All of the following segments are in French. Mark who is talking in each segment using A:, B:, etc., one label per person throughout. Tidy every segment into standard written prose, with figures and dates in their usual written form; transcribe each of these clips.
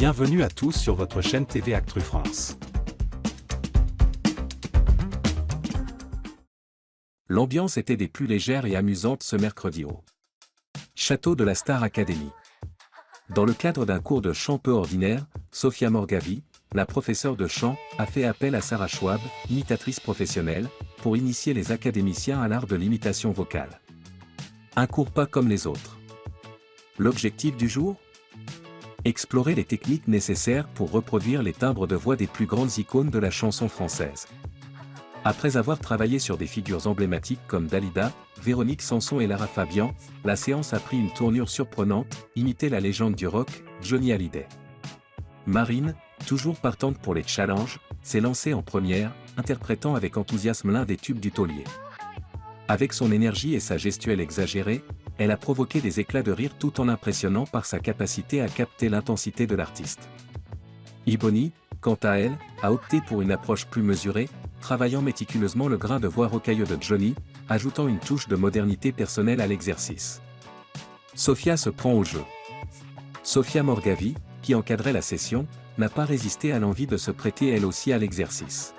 A: Bienvenue à tous sur votre chaîne TV Actu France.
B: L'ambiance était des plus légères et amusantes ce mercredi au château de la Star Academy. Dans le cadre d'un cours de chant peu ordinaire, Sophia Morgavi, la professeure de chant, a fait appel à Sarah Schwab, imitatrice professionnelle, pour initier les académiciens à l'art de l'imitation vocale. Un cours pas comme les autres. L'objectif du jour ? Explorer les techniques nécessaires pour reproduire les timbres de voix des plus grandes icônes de la chanson française. Après avoir travaillé sur des figures emblématiques comme Dalida, Véronique Sanson et Lara Fabian, la séance a pris une tournure surprenante, imiter la légende du rock, Johnny Hallyday. Marine, toujours partante pour les challenges, s'est lancée en première, interprétant avec enthousiasme l'un des tubes du taulier. Avec son énergie et sa gestuelle exagérée, elle a provoqué des éclats de rire tout en impressionnant par sa capacité à capter l'intensité de l'artiste. Iboni, quant à elle, a opté pour une approche plus mesurée, travaillant méticuleusement le grain de voix rocailleux de Johnny, ajoutant une touche de modernité personnelle à l'exercice. Sophia se prend au jeu. Sophia Morgavi, qui encadrait la session, n'a pas résisté à l'envie de se prêter elle aussi à l'exercice.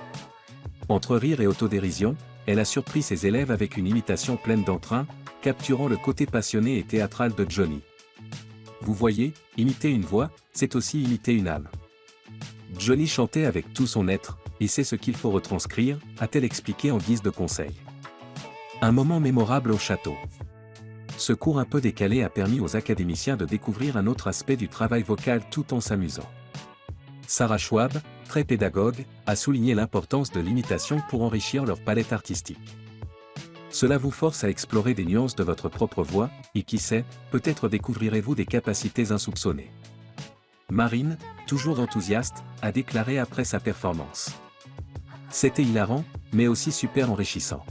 B: Entre rire et autodérision, elle a surpris ses élèves avec une imitation pleine d'entrain, capturant le côté passionné et théâtral de Johnny. Vous voyez, imiter une voix, c'est aussi imiter une âme. Johnny chantait avec tout son être, et c'est ce qu'il faut retranscrire, a-t-elle expliqué en guise de conseil. Un moment mémorable au château. Ce cours un peu décalé a permis aux académiciens de découvrir un autre aspect du travail vocal tout en s'amusant. Sarah Schwab, très pédagogue, a souligné l'importance de l'imitation pour enrichir leur palette artistique. Cela vous force à explorer des nuances de votre propre voix, et qui sait, peut-être découvrirez-vous des capacités insoupçonnées. Marine, toujours enthousiaste, a déclaré après sa performance. C'était hilarant, mais aussi super enrichissant.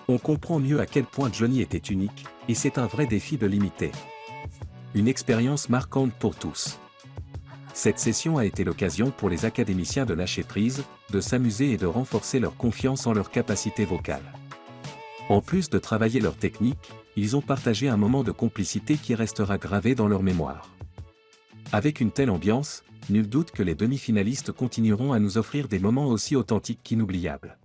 B: On comprend mieux à quel point Johnny était unique, et c'est un vrai défi de l'imiter. Une expérience marquante pour tous. Cette session a été l'occasion pour les académiciens de lâcher prise, de s'amuser et de renforcer leur confiance en leur capacité vocale. En plus de travailler leur technique, ils ont partagé un moment de complicité qui restera gravé dans leur mémoire. Avec une telle ambiance, nul doute que les demi-finalistes continueront à nous offrir des moments aussi authentiques qu'inoubliables.